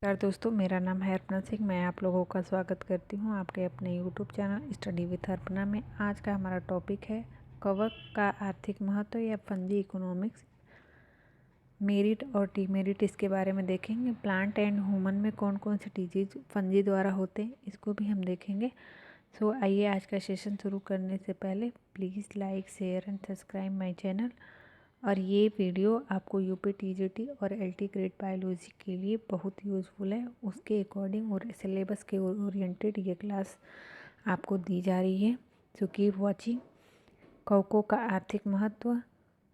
नमस्कार दोस्तों, मेरा नाम है अर्पणा सिंह। मैं आप लोगों का स्वागत करती हूं आपके अपने YouTube channel study with Arpana में। आज का हमारा टॉपिक है कवक का आर्थिक महत्व या फंजी इकोनॉमिक्स, मेरिट और डीमेरिट। इसके बारे में देखेंगे। प्लांट एंड ह्यूमन में कौन कौन से डिजीज फंजी द्वारा होते हैं, इसको भी हम देखेंगे। सो आइए आज का सेशन शुरू करने से पहले please like, share and subscribe my channel. और ये वीडियो आपको यूपी टीजीटी और एलटी ग्रेड बायोलॉजी के लिए बहुत यूज़फुल है। उसके अकॉर्डिंग और सिलेबस के ओरिएंटेड ये क्लास आपको दी जा रही है। So keep watching. कवकों का आर्थिक महत्व,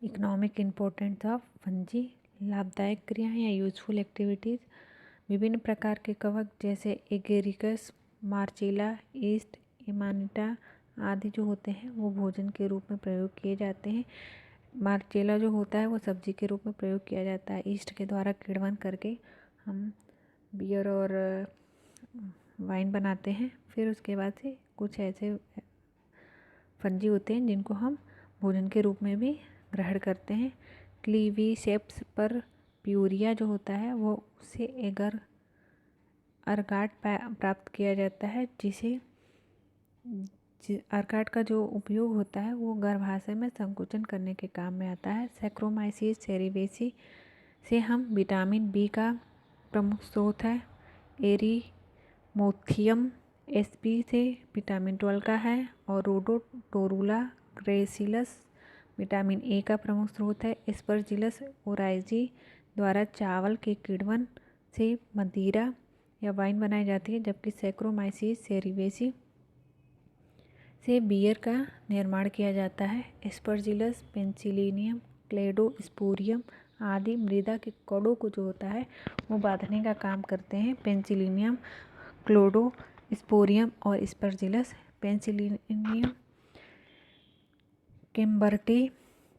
इकोनॉमिक इम्पोर्टेंस ऑफ फंजी, लाभदायक क्रियाएं या यूजफुल एक्टिविटीज़। विभिन्न प्रकार के कवक जैसे एगेरिकस, मार्चेला, ईस्ट, इमानिटा आदि जो होते हैं वो भोजन के रूप में प्रयोग किए जाते हैं। मार्चेला जो होता है वो सब्जी के रूप में प्रयोग किया जाता है। ईस्ट के द्वारा किण्वन करके हम बियर और वाइन बनाते हैं। फिर उसके बाद से कुछ ऐसे फंजी होते हैं जिनको हम भोजन के रूप में भी ग्रहण करते हैं। क्लीवीसेप्स पर प्यूरिया जो होता है वो उससे एगर अर्गाट प्राप्त किया जाता है, जिसे अर्काट का जो उपयोग होता है वो गर्भाशय में संकुचन करने के काम में आता है। सैक्रोमाइसिस सेरिवेसी से हम विटामिन बी का प्रमुख स्रोत है। एरीमोथियम एसपी से विटामिन 12 का है। और रोडोटोरुला ग्रेसिलस विटामिन ए का प्रमुख स्रोत है। एस्परजिलस ओराइजी द्वारा चावल के किण्वन से मदिरा या वाइन बनाई जाती है, जबकि सैक्रोमाइसिस सेरिवेसी से बियर का निर्माण किया जाता है। एस्परजिलस पेंसिलिनियम, क्लेडोस्पोरियम आदि मृदा के कणों को जो होता है वो बांधने का काम करते हैं। पेंसिलिनियम, क्लोडोस्पोरियम और एस्परजिलस। पेंसिलिनियम केम्बर्टी,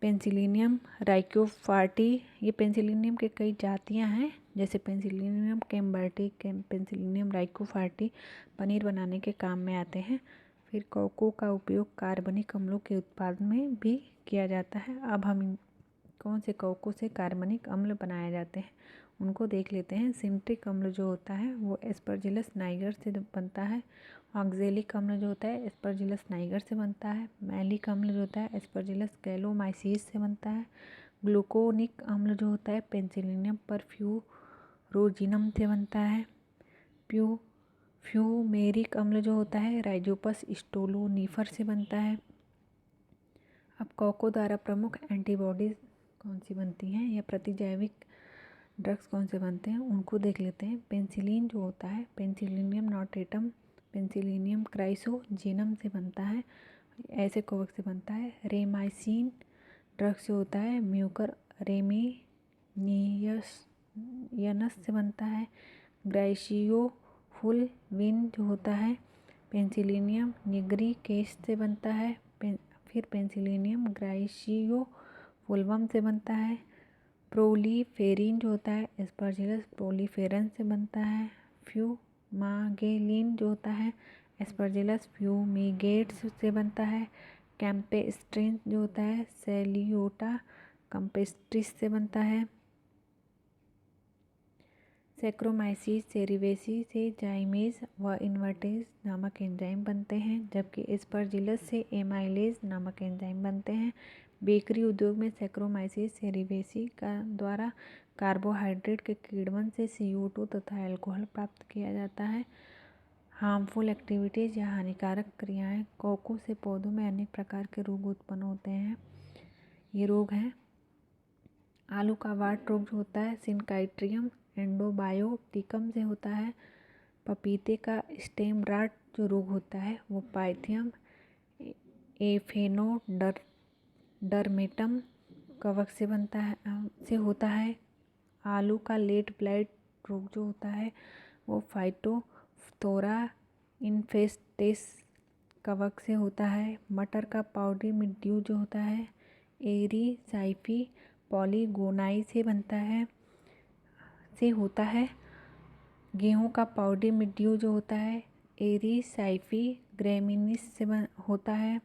पेंसिलिनियम राइकोफार्टी, ये पेंसिलिनियम के कई जातियां हैं, जैसे पेंसिलिनियम केम्बर्टी, पेंसिलिनियम राइकोफार्टी पनीर बनाने के काम में आते हैं। फिर कवकों का उपयोग कार्बनिक अम्लों के उत्पादन में भी किया जाता है। अब हम कौन से कवकों से कार्बनिक अम्ल बनाए जाते हैं उनको देख लेते हैं। सिंट्रिक अम्ल जो होता है वो एस्परजिलस नाइगर से बनता है। ऑक्जेलिक अम्ल जो होता है एस्परजिलस नाइगर से बनता है। मैलिक अम्ल जो होता है एस्परजिलस गैलोमाइसिस से बनता है। ग्लूकोनिक अम्ल जो होता है पेंसिलिनियम परफ्यूरोजिनम से बनता है। फ्यूमेरिक अम्ल जो होता है राइजोपस स्टोलोनिफर से बनता है। अब कवकों द्वारा प्रमुख एंटीबॉडीज कौन सी बनती हैं या प्रतिजैविक ड्रग्स कौन से बनते हैं उनको देख लेते हैं। पेंसिलिन जो होता है पेंसिलिनियम नोटेटम, पेंसिलिनियम क्राइसोजेनम से बनता है, ऐसे कवक से बनता है। रेमाइसिन ड्रग्स जो होता है म्यूकर रेमिनियस से बनता है। ग्राइसियोफुलविन जो होता है पेंसिलिनियम निग्रिकेस से बनता है। फिर पेंसिलिनियम ग्राइसियोफुलवम से बनता है। प्रोलीफेरिन जो होता है एस्परजिलस प्रोलीफेरन से बनता है। फ्यूमागेलिन जो होता है एस्परजिलस फ्यूमिगेट्स से बनता है। कैम्पेस्ट्रिन जो होता है सेलियोटा कैम्पेस्ट्रिस से बनता है। सैक्रोमाइसिस सेरिवेसी से जाइमेज व इन्वर्टेज नामक एंजाइम बनते हैं, जबकि एस्परजिलस से एमाइलेज नामक एंजाइम बनते हैं। बेकरी उद्योग में सैक्रोमाइसिस सेरिवेसी का द्वारा कार्बोहाइड्रेट के किण्वन से CO2 तथा अल्कोहल प्राप्त किया जाता है। हार्मफुल एक्टिविटीज़ या हानिकारक क्रियाएं। कवकों से पौधों में अनेक प्रकार के रोग उत्पन्न होते हैं। ये रोग हैं आलू का वाट रोग जो होता है सिनकाइट्रियम एंडोबायोटिकम से होता है। पपीते का स्टेम रॉट जो रोग होता है वो पाइथियम एफेनोडर्मेटम कवक से होता है। आलू का लेट ब्लाइट रोग जो होता है वो फाइटोफ्थोरा इन्फेस्टेस कवक से होता है। मटर का पाउडरी मिल्ड्यू जो होता है एरीसाइफी पॉलीगोनाई से होता है। गेहूं का पाउडरी मिल्ड्यू जो होता है एरीसाइफी ग्रेमिनिस से होता है।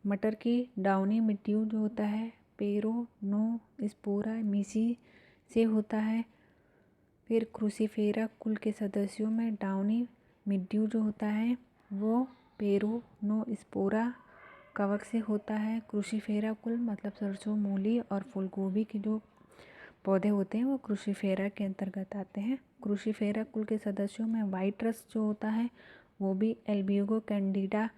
मटर की डाउनी मिल्ड्यू जो होता है पेरोनोस्पोरा मिसी से होता है। फिर क्रूसीफेरा कुल के सदस्यों में डाउनी मिल्ड्यू जो होता है वो पेरोनोस्पोरा कवक से होता है। क्रूसीफेरा कुल मतलब सरसों, मूली और फूलगोभी के जो पौधे होते हैं वो क्रूसीफेरा के अंतर्गत आते हैं। क्रूसीफेरा कुल के सदस्यों में वाइट रस्ट जो होता है वो भी एल्ब्यूगो कैंडिडा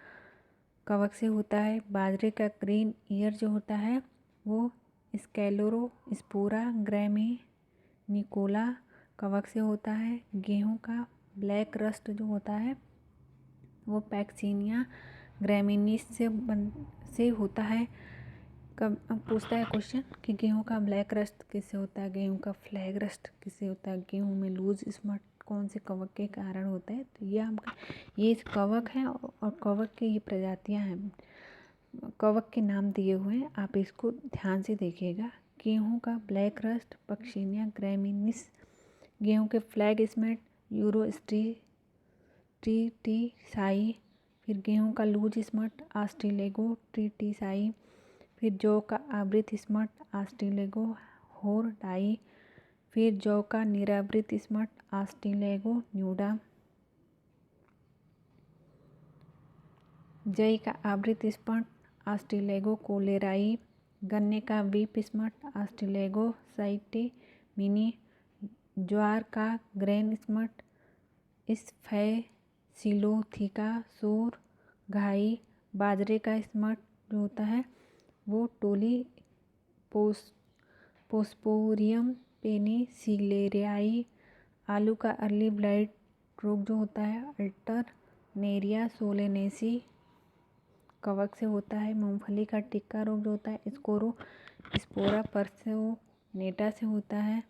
कवक से होता है। बाजरे का ग्रीन ईयर जो होता है वो स्क्लेरोस्पोरा ग्रैमिनिकोला कवक से होता है। गेहूं का ब्लैक रस्ट जो होता है वो पैक्सीनिया ग्रैमिनीस से होता है। कब पूछता है क्वेश्चन कि गेहूं का ब्लैक रस्ट किससे होता है, गेहूं का फ्लैग रस्ट किससे होता है, गेहूं में लूज स्पॉट कौन से कवक के कारण होता है। तो ये कवक हैं और कवक की ये प्रजातियां हैं, कवक के नाम दिए हुए हैं, आप इसको ध्यान से देखिएगा। गेहूं का ब्लैक रस्ट पैक्सीनिया ग्रैमिनीस, गेहूं के फ्लैग स्पॉट यूरोस्ट्रीटिसाई, फिर गेहूं का लूज स्पॉट आस्ट्रिलेगो ट्रीटिसाई, फिर जौ का आवृत स्पॉट आस्ट्रिलेगो होरडाई, फिर जौ का निरावृत स्पॉट आस्ट्रिलेगो न्यूडा, जई का आवृत स्पॉट आस्ट्रिलेगो कोलेराई, गन्ने का वीप स्पॉट आस्ट्रिलेगो साइटेमिनी, ज्वार का ग्रेन स्पॉट स्फैसिलोथिका सोर घाई, बाजरे का स्पॉट जो होता है वो टोली पोस्पोरियम पेनिसिलेरियाई, आलू का अर्ली ब्लाइट रोग जो होता है अल्टरनेरिया सोलेनेसी कवक से होता है। मूंगफली का टिक्का रोग जो होता है स्पोरा पर्सिनेटा से होता है।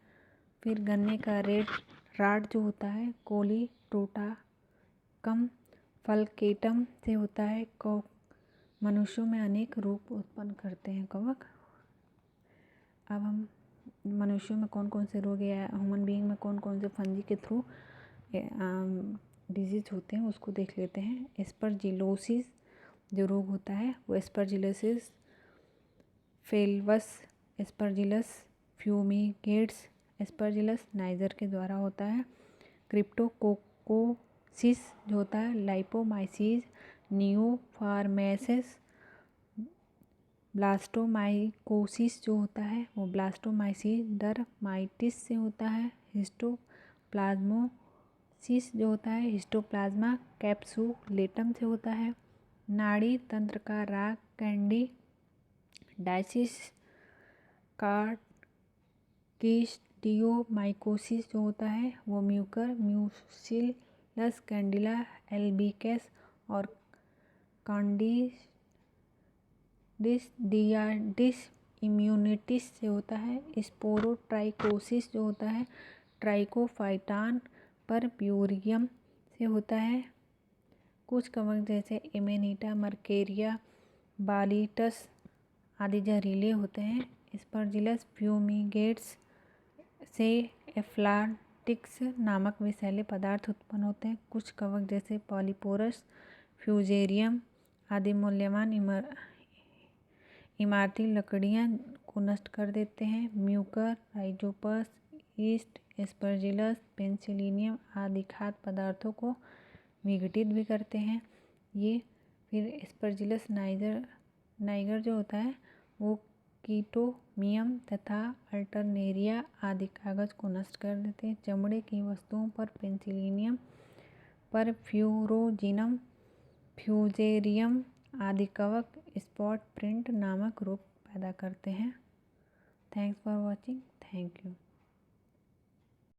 फिर गन्ने का रेड राट जो होता है कोलीटोटाकम फलकेटम से होता है। मनुष्यों में अनेक रूप उत्पन्न करते हैं कवक। अब हम मनुष्यों में कौन कौन से रोग या ह्यूमन बीइंग में कौन कौन से फंजी के थ्रू डिजीज होते हैं उसको देख लेते हैं। एस्परजिलोसिस जो रोग होता है वो एस्परजिलोसिस फेल्वस, एस्परजिलस फ्यूमिगेट्स, एस्परजिलस नाइजर के द्वारा होता है। क्रिप्टोकोकोसिस जो होता है लाइपोमाइसिस नियोफार्मेसिस, ब्लास्टोमाइकोसिस जो होता है वो ब्लास्टोमाइसिस डरमाइटिस से होता है। हिस्टोप्लाज्मोसिस जो होता है हिस्टोप्लाज्मा कैप्सुलेटम से होता है। नाड़ी तंत्र का राग कैंडिडाइसिस कार्डियोमाइकोसिस जो होता है वो म्यूसिलस कैंडिला एल्बिकस और कैंडिडियासिस इम्यूनिटिस से होता है। स्पोरोट्राइकोसिस जो होता है ट्राइकोफाइटान परप्यूरियम से होता है। कुछ कवक जैसे एमेनिटा मर्केरिया बालिटस आदि जहरीले होते हैं। एस्परजिलस फ्यूमिगेट्स से एफ्लाटिक्स नामक विषैले पदार्थ उत्पन्न होते हैं। कुछ कवक जैसे पॉलीपोरस फ्यूजेरियम आदि मूल्यवान इमारती लकड़ियां को नष्ट कर देते हैं। Mucor Rhizopus east Aspergillus Penicillium आदि खाद्य पदार्थों को विघटित भी करते हैं ये। फिर एस्परजिलस नाइगर जो होता है वो कीटोमियम तथा अल्टरनेरिया आदि कागज को नष्ट कर देते हैं। चमड़े की वस्तुओं पर पेनिसिलियम परफ्यूरोजिनम फ्यूजेरियम आदि कवक स्पॉट प्रिंट नामक रोग पैदा करते हैं। Thanks for watching. Thank you.